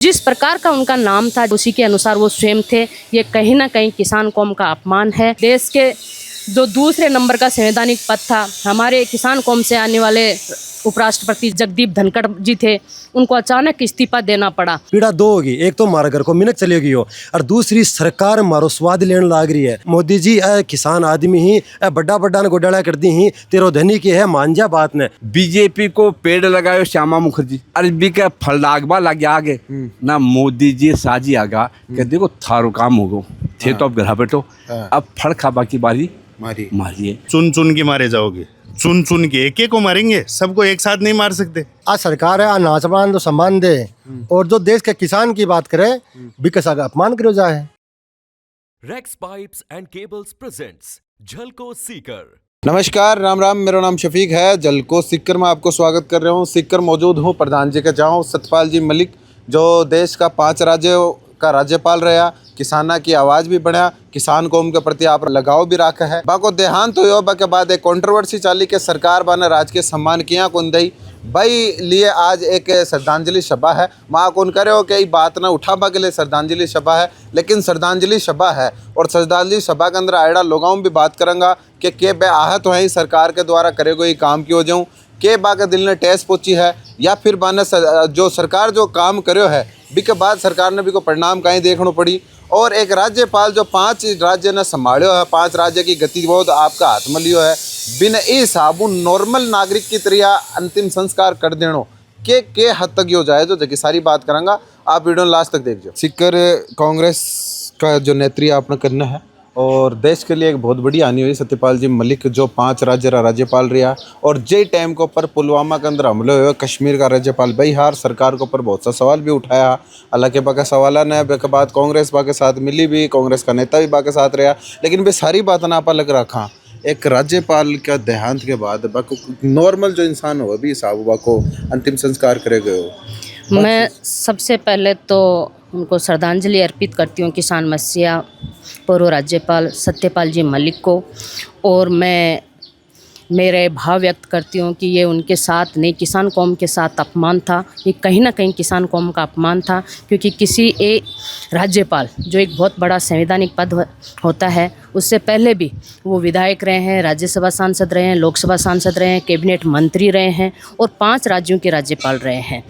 जिस प्रकार का उनका नाम था उसी के अनुसार वो स्वयं थे। ये कहीं ना कहीं किसान कौम का अपमान है। देश के जो दूसरे नंबर का संवैधानिक पद था, हमारे किसान कौम से आने वाले उपराष्ट्रपति जगदीप धनखड़ जी थे, उनको अचानक इस्तीफा देना पड़ा। पीड़ा दो होगी, एक तो हमारे घर को मिनट चलेगी हो, और दूसरी सरकार मारो स्वाद लेने लाग रही है। मोदी जी किसान आदमी ही बड़ा बड़ा गोडाला कर दी ही, तेरो धनी की है मांझा बात ने। बीजेपी को पेड़ लगायो श्यामा मुखर्जी, अरबी का फल लागबा लगे आगे ना मोदी जी साजी आगा कि देखो थारो काम होगो थे तो अब घर बैठो, अब फल खाबा की बारी मारिए। चुन चुन के मारे जाओगे, चुन चुन के एक एक को मारेंगे, सबको एक साथ नहीं मार सकते। आज सरकार है आ नाचबान तो सम्मान दे, और जो देश के किसान की बात करे विकास का अपमान करो जाए। Rex pipes and cables presents Jhalko Sikar. नमस्कार, राम राम। मेरा नाम शफीक है। झलको सीकर में आपको स्वागत कर रहा हूँ। सीकर मौजूद हूँ प्रधान जी के जाऊँ सत्यपाल जी मलिक, जो देश का 5 राज्यों का राज्यपाल रहा, किसाना की आवाज़ भी बढ़ा, किसान कौम के प्रति आप लगाव भी रखा है। बाको देहांत तो यो के बाद एक कंट्रोवर्सी चाली के सरकार बाने राजकीय सम्मान किया कौन दई भाई लिए आज एक श्रद्धांजलि सभा है। माँ कौन करे हो कि बात ना उठाबा के लिए श्रद्धांजलि सभा है, लेकिन श्रद्धांजलि सभा है और श्रद्धांजलि सभा के अंदर आयड़ा लोगों में भी बात करूँगा कि के बे आहत हो सरकार के द्वारा करे गए काम की हो जाऊँ, के बा के दिल ने टेस पहुँची है, या फिर बाने जो सरकार जो काम करो है बी के बाद सरकार ने भी को परिणाम कहीं देखना पड़ी। और एक राज्यपाल जो 5 राज्य ने संभालो है, 5 राज्य की गतिविधि आपका हाथ में लियो है, बिन इस साबु नॉर्मल नागरिक की तरह अंतिम संस्कार कर देनो के हद तक हो जाए, जो जगह सारी बात करांगा, आप वीडियो लास्ट तक देखिए। सीकर कांग्रेस का जो नेतृत्व आपने करना है और देश के लिए एक बहुत बड़ी हानि हुई। सत्यपाल जी मलिक जो 5 राज्य का राज्यपाल रहा, और जे टाइम के ऊपर पुलवामा के अंदर हमले हुए, कश्मीर का राज्यपाल बिहार सरकार के ऊपर बहुत सा सवाल भी उठाया। हालांकि बाकी सवाल ने के बाद कांग्रेस बाके साथ मिली भी, कांग्रेस का नेता भी बाके साथ रहा, लेकिन वे सारी बात ना आप अलग रखा। एक राज्यपाल का देहांत के बाद बाको नॉर्मल जो इंसान हो भी साहब बाको अंतिम संस्कार करे गए हो। मैं सबसे पहले तो उनको श्रद्धांजलि अर्पित करती हूँ, किसान मसीहा पूर्व राज्यपाल सत्यपाल जी मलिक को, और मैं मेरे भाव व्यक्त करती हूँ कि ये उनके साथ नहीं, किसान कौम के साथ अपमान था। ये कहीं ना कहीं किसान कौम का अपमान था, क्योंकि किसी एक राज्यपाल जो एक बहुत बड़ा संवैधानिक पद होता है, उससे पहले भी वो विधायक रहे हैं, राज्यसभा सांसद रहे हैं, लोकसभा सांसद रहे हैं, कैबिनेट मंत्री रहे हैं, और 5 राज्यों के राज्यपाल रहे हैं।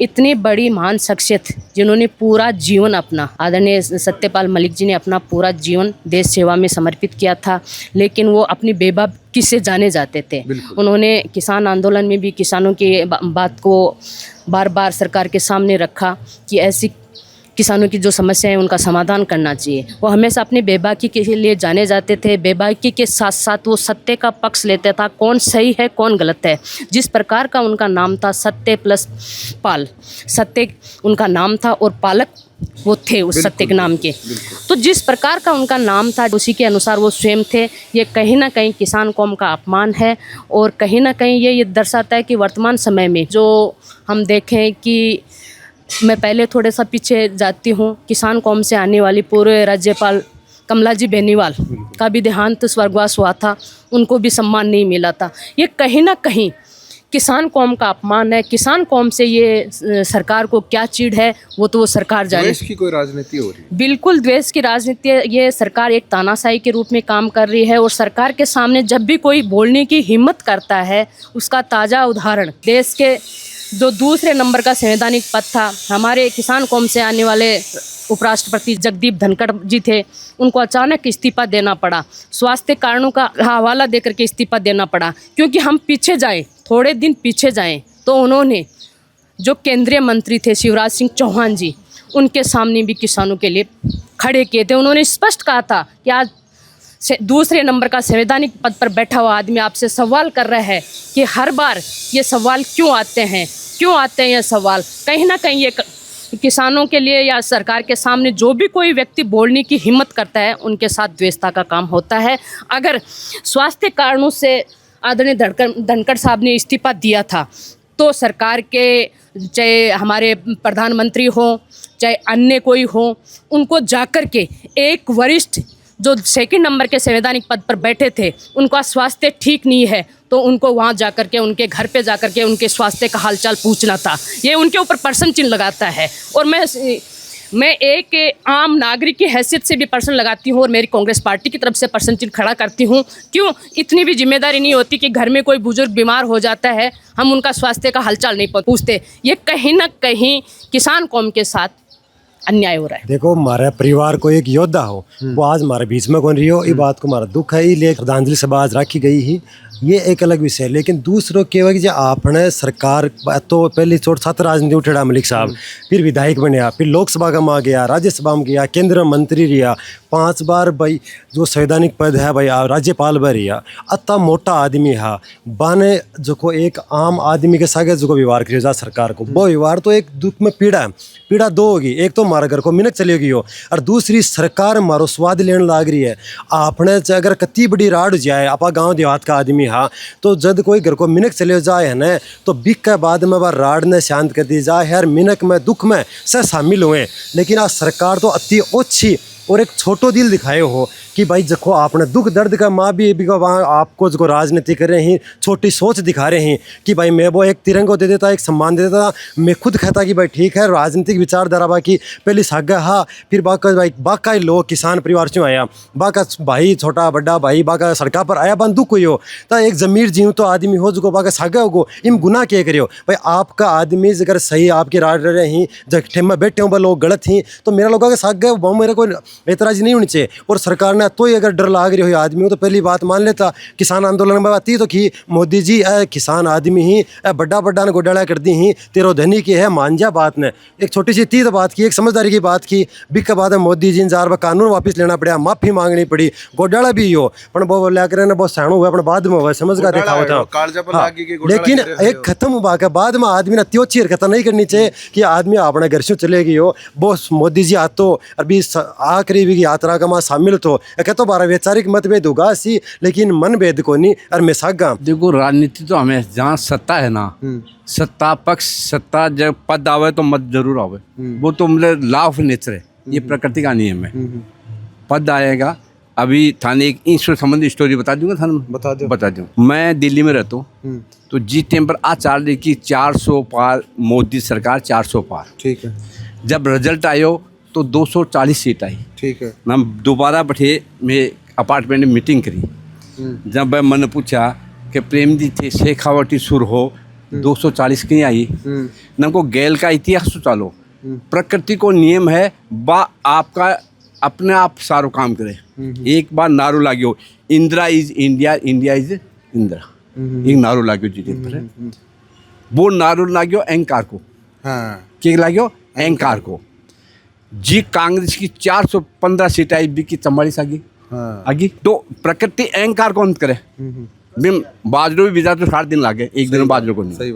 इतनी बड़ी महान शख्सियत जिन्होंने पूरा जीवन अपना, आदरणीय सत्यपाल मलिक जी ने अपना पूरा जीवन देश सेवा में समर्पित किया था, लेकिन वो अपनी बेबाकी से जाने जाते थे। उन्होंने किसान आंदोलन में भी किसानों की बात को बार बार सरकार के सामने रखा कि ऐसी किसानों की जो समस्या है उनका समाधान करना चाहिए। वो हमेशा अपनी बेबाकी के लिए जाने जाते थे। बेबाकी के साथ साथ वो सत्य का पक्ष लेता था, कौन सही है कौन गलत है। जिस प्रकार का उनका नाम था, सत्य प्लस पाल, सत्य उनका नाम था और पालक वो थे उस सत्य के नाम के। तो जिस प्रकार का उनका नाम था उसी के अनुसार वो स्वयं थे। ये कहीं ना कहीं किसान कौम का अपमान है, और कहीं ना कहीं ये दर्शाता है कि वर्तमान समय में जो हम देखें कि मैं पहले थोड़ा सा पीछे जाती हूँ, किसान कौम से आने वाली पूर्व राज्यपाल कमलाजी बेनीवाल का भी देहांत स्वर्गवास हुआ था, उनको भी सम्मान नहीं मिला था। ये कहीं ना कहीं किसान कौम का अपमान है। किसान कौम से ये सरकार को क्या चिढ़ है वो तो वो सरकार जाने। द्वेष की कोई राजनीति हो रही है? बिल्कुल द्वेष की राजनीति। ये सरकार एक तानाशाही के रूप में काम कर रही है, और सरकार के सामने जब भी कोई बोलने की हिम्मत करता है, उसका ताज़ा उदाहरण देश के जो दूसरे नंबर का संवैधानिक पद था, हमारे किसान कौम से आने वाले उपराष्ट्रपति जगदीप धनखड़ जी थे, उनको अचानक इस्तीफा देना पड़ा। स्वास्थ्य कारणों का हवाला देकर के इस्तीफा देना पड़ा, क्योंकि हम पीछे जाएं, थोड़े दिन पीछे जाएं, तो उन्होंने जो केंद्रीय मंत्री थे शिवराज सिंह चौहान जी, उनके सामने भी किसानों के लिए खड़े किए थे। उन्होंने स्पष्ट कहा था कि आज दूसरे नंबर का संवैधानिक पद पर बैठा हुआ आदमी आपसे सवाल कर रहा है कि हर बार ये सवाल क्यों आते हैं ये सवाल। कहीं ना कहीं ये किसानों के लिए या सरकार के सामने जो भी कोई व्यक्ति बोलने की हिम्मत करता है, उनके साथ द्वेषता का काम होता है। अगर स्वास्थ्य कारणों से आदरणीय धनखड़ साहब ने इस्तीफा दिया था, तो सरकार के चाहे हमारे प्रधानमंत्री हो चाहे अन्य कोई हो, उनको जाकर के एक वरिष्ठ जो 2nd नंबर के संवैधानिक पद पर बैठे थे, उनका स्वास्थ्य ठीक नहीं है, तो उनको वहाँ जा कर के उनके घर पे जा कर के उनके स्वास्थ्य का हालचाल पूछना था। ये उनके ऊपर प्रश्न चिन्ह लगाता है। और मैं एक आम नागरिक की हैसियत से भी प्रश्न लगाती हूँ और मेरी कांग्रेस पार्टी की तरफ से प्रश्न चिन्ह खड़ा करती हूँ, क्यों इतनी भी जिम्मेदारी नहीं होती कि घर में कोई बुजुर्ग बीमार हो जाता है, हम उनका स्वास्थ्य का हालचाल नहीं पूछते। ये कहीं ना कहीं किसान कौम के साथ अन्याय हो रहा है। देखो, हमारे परिवार को एक योद्धा हो, वो आज हमारे बीच में कौन रही हो, ये बात को हमारा दुख है। ये श्रद्धांजलि सभा आज रखी गई ही, ये एक अलग विषय है। लेकिन दूसरों के वजह जो आपने सरकार तो पहली चोट 7 राजनीति उठेड़ा मलिक साहब, फिर विधायक बनया, फिर लोकसभा का में गया, राज्यसभा में गया, केंद्र मंत्री रहा, 5 बार भाई जो संवैधानिक पद है भाई राज्यपाल पर रहा। अतः मोटा आदमी है बाने जो को एक आम आदमी के साथ जो को व्यवहार करियो जा सरकार को, वो व्यवहार तो एक दुख में पीड़ा है। पीड़ा दो होगी, एक तो हमारे घर को मिनक चलेगी हो, और दूसरी सरकार हमारो स्वाद लेने लाग रही है। आपने अगर कति बड़ी राड़ हो जाए, आपा गाँव देहात का आदमी हाँ, तो जब कोई घर को मिनक चले जाए है ना, तो बिक के बाद में वह राड़ ने शांत कर दी जाए, हर मिनक में दुख में से शामिल हुए। लेकिन आज सरकार तो अति ओछी और एक छोटो दिल दिखाए हो कि भाई देखो आपने दुख दर्द का माँ भी वहाँ आपको जो राजनीति कर रहे हैं, छोटी सोच दिखा रहे हैं कि भाई मैं वो एक तिरंगा दे देता, एक सम्मान दे देता। मैं खुद कहता कि भाई ठीक है, राजनीतिक विचारधारा बाकी पहले सागा हाँ, फिर बाका लोग किसान परिवार से आया, बाका भाई छोटा बड़ा भाई बाका सड़का पर आया बन दुख हुई हो, तो एक जमीर जीव तो आदमी हो जो बाका सागा होगो, इम गुनाह क्या करियो भाई। आपका आदमी अगर सही आपके राज रहे हैं, जगठे में बैठे हो लोग गलत ही, तो मेरा लोगों के साग वो मेरे को एतराज़ नहीं होनी चाहिए। और सरकार ने तो ही अगर डर लाग रही हो आदमी तो पहली बात मान लेता। किसान आंदोलन में बात तो की मोदी जी किसान आदमी ही बड़ा बड़ा ने गोडाला कर दी ही, तेरो धनी की है मान जा बात ने। एक छोटी सी तीत बात की, एक समझदारी की बात की, बिक के बाद मोदी जी जार व कानून वापस लेना पड़ा, माफ़ी मांगनी पड़ी, गोडाला भी हो पर वो बोलिया करे ना बहुत सैणु हुआ अपने बाद में हुआ समझ का देखा होता। लेकिन एक खत्म हुआ के बाद में आदमी ने त्योची हरकत नहीं करनी चाहिए कि आदमी अपने घर से चलेगी हो। वो मोदी जी आतो अभी आखिरी भी यात्रा का मां शामिल तो कहते बारह वैचारिक मतभेद होगा सी, लेकिन मन भेद को नहीं। और मैं सागा देखो राजनीति तो हमें जहाँ सत्ता है ना, सत्ता पक्ष सत्ता जब पद आवे तो मत जरूर आवे, वो तो मतलब लॉ ऑफ नेचर है, ये प्रकृति का नियम है। पद आएगा। अभी थाने एक ईश्वर संबंधी स्टोरी बता दूंगा, थाने बता दूँ। मैं दिल्ली में रहता हूँ, तो जी टाइम पर आज चाल रही कि 400 पार, मोदी सरकार 400 पार, ठीक है। जब रिजल्ट आयो तो 240 सीट आई, ठीक है। मैं दोबारा बैठे मैं अपार्टमेंट में मीटिंग करी, जब मैंने पूछा कि प्रेम जी थे शेखावटी सुर हो 240 कहीं आई, हमको गैल का इतिहास चालो, प्रकृति को नियम है बा आपका अपने आप सारो काम करे। एक बार नारू लाग्यो Indira is India, India is Indira, एक नारू लाग्यो जी पर, वो नारू लाग्यो अहंकार को, क्या लाग्यो अहंकार को। जी कांग्रेस की 415 सीट आई, बी की 44 आगी, तो प्रकृति अहंकार कौन करे। बाजरो भी बिजा तो 60 दिन लागे, एक दिन बाजरो को नहीं। सही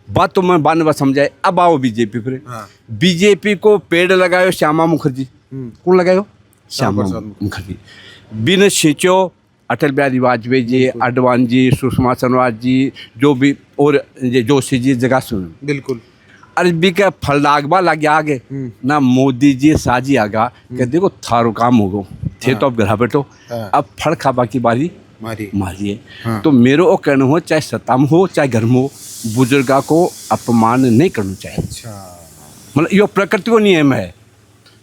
बात तो मैं बाद समझाए। अब आओ बीजेपी पर। बीजेपी को पेड़ लगायो श्यामा मुखर्जी, कौन लगायो श्यामा मुखर्जी। बिन सिंचो अटल बिहारी वाजपेयी जी, आडवाणी जी, सुषमा स्वराज जी, जो भी और जोशी जी जगह सुन बिल्कुल। अरबी का फल लागबा लग आगे ना, मोदी जी साजी आगा कि देखो थारो काम होगो थे तो अब घर बैठो, अब फल खाबा की बारी मारिए। तो मेरे को कहना हो चाहे सत्ता में हो चाहे घर में हो, बुजुर्गा को अपमान नहीं करना चाहिए। मतलब ये प्रकृति को नियम है।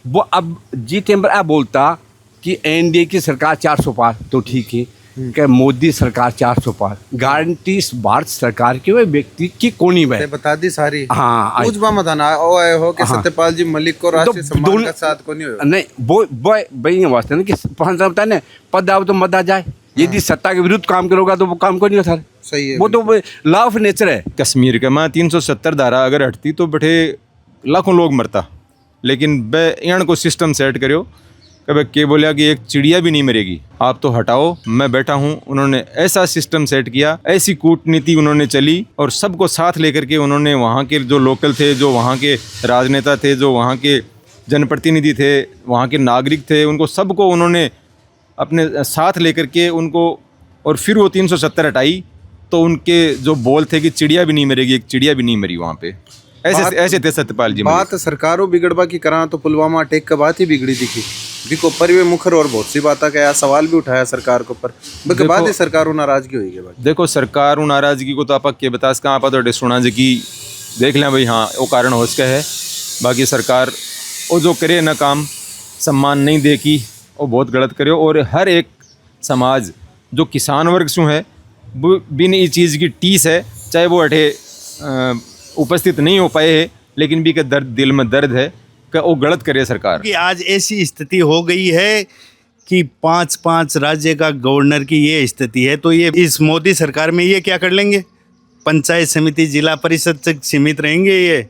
वो अब जी टेम्पर आ बोलता कि एनडीए की सरकार 400 पार, तो ठीक है कि मोदी सरकार 400 पार, गारंटी भारत सरकार के व्यक्ति की कोनी है बता दी सारी। हाँ कुछ मत आना ओ आए हो कि सत्यपाल जी मलिक को राष्ट्रीय सम्मान के साथ को नहीं हो। नहीं वो भाई वास्ते ना कि पता है पद आओ तो मत आ जाए, यदि सत्ता के विरुद्ध काम करोगा तो वो काम को नहीं होता। सही है, वो तो लॉ ऑफ नेचर है। कश्मीर के में 370 धारा अगर हटती तो बैठे लाखों लोग मरता, लेकिन यहाँ को सिस्टम सेट करो कभी के बोलिया कि एक चिड़िया भी नहीं मरेगी, आप तो हटाओ मैं बैठा हूँ। उन्होंने ऐसा सिस्टम सेट किया, ऐसी कूटनीति उन्होंने चली और सबको साथ लेकर के उन्होंने वहाँ के जो लोकल थे, जो वहाँ के राजनेता थे, जो वहाँ के जनप्रतिनिधि थे, वहाँ के नागरिक थे, उनको सबको उन्होंने अपने साथ लेकर के उनको, और फिर वो 370 हटाई तो उनके जो बोल थे कि चिड़िया भी नहीं मरेगी, एक चिड़िया भी नहीं मरी वहाँ पे। ऐसे थे सत्यपाल जी। बात सरकारों बिगड़वा की करा तो पुलवामा अटैक का बात ही बिगड़ी दिखी। बिको पर भी मुखर और बहुत सी बातें कहा, सवाल भी उठाया सरकार के ऊपर, बिके बाद ही सरकार नाराजगी हुई है। देखो सरकार नाराजगी को तो आप के बता सका, आप तो सुना जी की देख लें भाई, हाँ वो कारण हो सका है। बाकी सरकार वो जो करे ना काम सम्मान नहीं दे की, वो बहुत गलत करे। और हर एक समाज जो किसान वर्ग से है वो बिन इस चीज़ की टीस है, चाहे वो अठे उपस्थित नहीं हो पाए है, लेकिन भी का दर्द दिल में दर्द है कि वो गलत करे सरकार। कि आज ऐसी स्थिति हो गई है कि 5-5 राज्य का गवर्नर की ये स्थिति है, तो ये इस मोदी सरकार में ये क्या कर लेंगे? पंचायत समिति जिला परिषद तक सीमित रहेंगे। ये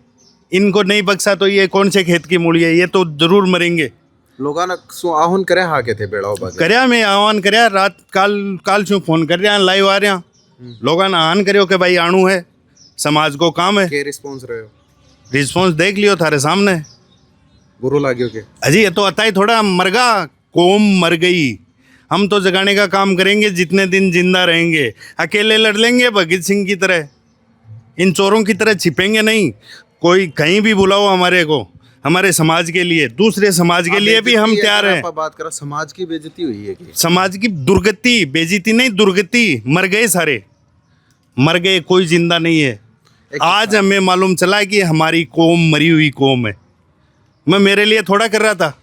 इनको नहीं बख्शा तो ये कौन से खेत की मूली है, ये तो जरूर मरेंगे। लोगों ने आह्वान करे हाँ के थे बेड़ा करया, मैं आह्वान करया रात काल से फोन कर रहा लाइव आ रहा, लोगों ने आह्वान करो कि भाई आणु है, समाज को काम है। के रिस्पॉन्स रहे हो? रिस्पॉन्स देख लियो थारे सामने, बुरो लाग्यो के अजी ये तो अताई थोड़ा मरगा, कौम मर गई। हम तो जगाने का काम करेंगे जितने दिन जिंदा रहेंगे। अकेले लड़ लेंगे भगत सिंह की तरह, इन चोरों की तरह छिपेंगे नहीं। कोई कहीं भी बुलाओ हमारे को, हमारे समाज के लिए, दूसरे समाज के लिए भी हम तैयार हैं। बात करो समाज की बेइज्जती हुई है कि समाज की दुर्गति, बेइज्जती नहीं दुर्गति, मर गए सारे, मर गए, कोई जिंदा नहीं है। आज हमें मालूम चला कि हमारी कौम मरी हुई कौम है। मैं मेरे लिए थोड़ा कर रहा था,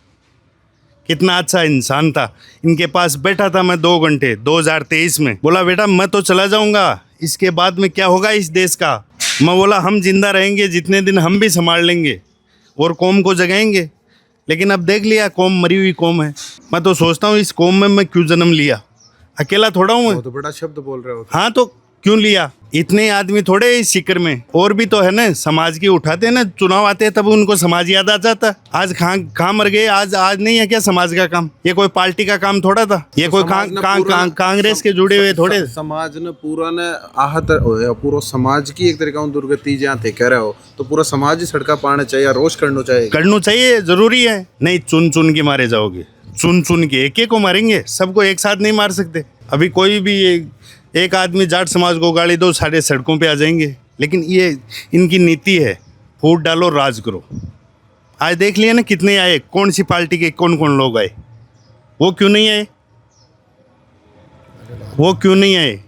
कितना अच्छा इंसान था, इनके पास बैठा था मैं 2 घंटे 2023 में। बोला बेटा मैं तो चला जाऊंगा, इसके बाद में क्या होगा इस देश का। मैं बोला हम जिंदा रहेंगे जितने दिन हम भी संभाल लेंगे और कौम को जगाएंगे। लेकिन अब देख लिया कौम मरी हुई कौम है। मैं तो सोचता हूँ इस कौम में मैं क्यों जन्म लिया, अकेला थोड़ा हूँ मैं। तो बड़ा शब्द बोल रहे हो। हाँ तो क्यों लिया, इतने आदमी थोड़े इस शिकर में, और भी तो है ना। समाज की उठाते हैं ना, चुनाव आते हैं तब उनको समाज याद आ जाता। आज कहाँ मर गए, आज नहीं है क्या समाज का काम? ये कोई पार्टी का काम थोड़ा था, ये कोई कांग्रेस के जुड़े हुए थोड़े। समाज ने पूरा ने आहत होया, पूरा समाज की एक तरीका दुर्गति जहाँ थे कह रहे हो, तो पूरा समाज ही सड़का पाना चाहिए, रोष करना चाहिए, जरूरी है। नहीं चुन चुन के मारे जाओगे, चुन चुन के एक को मारेंगे, सबको एक साथ नहीं मार सकते। अभी कोई भी एक आदमी जाट समाज को गाली दो, सारे सड़कों पे आ जाएंगे। लेकिन ये इनकी नीति है, फूट डालो राज करो। आज देख लिया ना कितने आए, कौन सी पार्टी के कौन कौन लोग आए, वो क्यों नहीं आए, वो क्यों नहीं आए?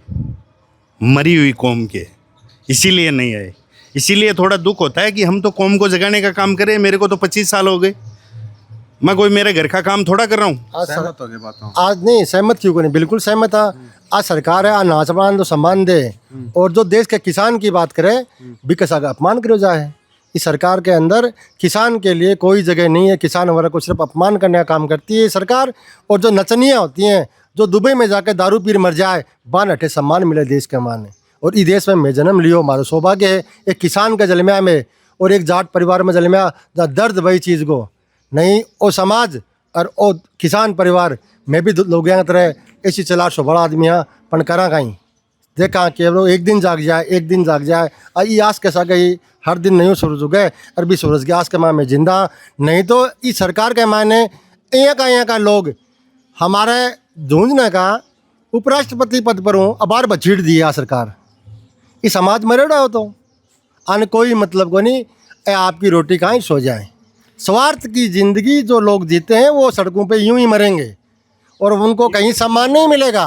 मरी हुई कौम के, इसीलिए नहीं आए। इसीलिए थोड़ा दुख होता है कि हम तो कौम को जगाने का काम करें। मेरे को तो 25 साल हो गए, मैं कोई मेरे घर का काम थोड़ा कर रहा हूँ। आज नहीं सहमत क्यों नहीं, बिल्कुल सहमत था। आज सरकार है, आज नाच अपमान तो सम्मान दे, और जो देश के किसान की बात करे विकास का अपमान करो जाए। इस सरकार के अंदर किसान के लिए कोई जगह नहीं है, किसान वर्ग को सिर्फ अपमान करने का काम करती है सरकार। और जो नचनियाँ होती हैं, जो दुबई में जाकर दारू पीर मर जाए, बान अठे सम्मान मिले देश के माने। और इस देश में मैं जन्म लियो, हमारा सौभाग्य है एक किसान का जन्मया में, और एक जाट परिवार में जन्मया, जहाँ दर्द वही चीज़ को नहीं। वो समाज और वो किसान परिवार में भी लोग तरह ऐसी चला सो बड़ा आदमी है, पण करा कहीं देखा कि वो एक दिन जाग जाए, एक दिन जाग जाए। ये आस कैसा गई, हर दिन नहीं सूरज उगे, अरबी सूरज के आस के माँ में जिंदा नहीं। तो इस सरकार के मायने यहाँ का लोग हमारे झूंझने का उपराष्ट्रपति पद पर हूँ, अबार बछीड़ दिया सरकार। ये समाज मरेड़ा हो तो आने कोई मतलब को नहीं, आपकी रोटी कहाँ सो जाए। स्वार्थ की ज़िंदगी जो लोग जीते हैं वो सड़कों पे यूं ही मरेंगे और उनको कहीं सम्मान नहीं मिलेगा।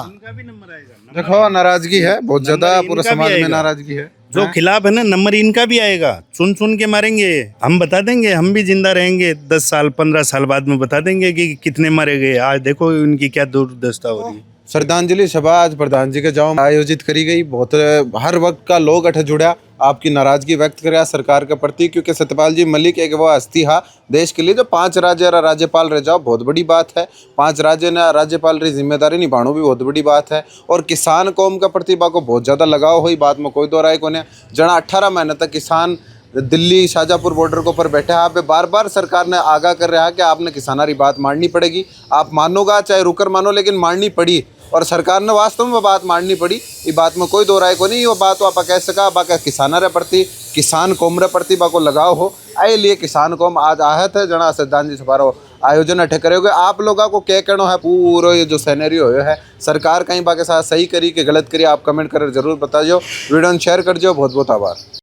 देखो नाराजगी है बहुत ज्यादा, पूरे समाज में नाराजगी है। जो खिलाफ है ना, नंबर इनका भी आएगा, चुन चुन के मारेंगे। हम बता देंगे, हम भी जिंदा रहेंगे 10 साल 15 साल बाद में बता देंगे कि कितने मारे गए। आज देखो इनकी क्या दुर्दशा हो रही है। श्रद्धांजलि सभा आज प्रधान जी के जाओ आयोजित करी गई। बहुत हर वक्त का लोग अठ जुड़ा, आपकी नाराजगी व्यक्त करे सरकार के प्रति, क्योंकि सत्यपाल जी मलिक एक वो हस्ती हा देश के लिए जो 5 राज्य राज्यपाल रह जाओ, बहुत बड़ी बात है। 5 राज्य ने राज्यपाल की जिम्मेदारी निभाना भी बहुत बड़ी बात है। और किसान कौम का प्रतिभा को बहुत ज़्यादा लगाव हुई, बात में कोई दो राय को नहीं। जना 18 महीने तक किसान दिल्ली शाहजहाँपुर बॉर्डर के ऊपर बैठे हैं, आप पे बार बार सरकार ने आगाह कर रहा है कि आपने किसानारी बात माननी पड़ेगी। आप मानोगा चाहे रुकर मानो, लेकिन माननी पड़ी और सरकार ने वास्तव में बात माननी पड़ी। ये बात में कोई दो राय को नहीं। वो बात आप कह सका बाका किसाना रे प्रति, किसान कौम रे प्रति बाको लगाव हो, आए लिए किसान कौम आज आहत है। जना श्रद्धांजलि समारोह आयोजन अठे करोगे। आप लोगों को क्या कहना है पूरा ये जो सिनेरियो है, सरकार कहीं बाके साथ सही करी कि गलत करी, आप कमेंट कर जरूर बता जो। वीडियो शेयर कर जो। बहुत बहुत आभार।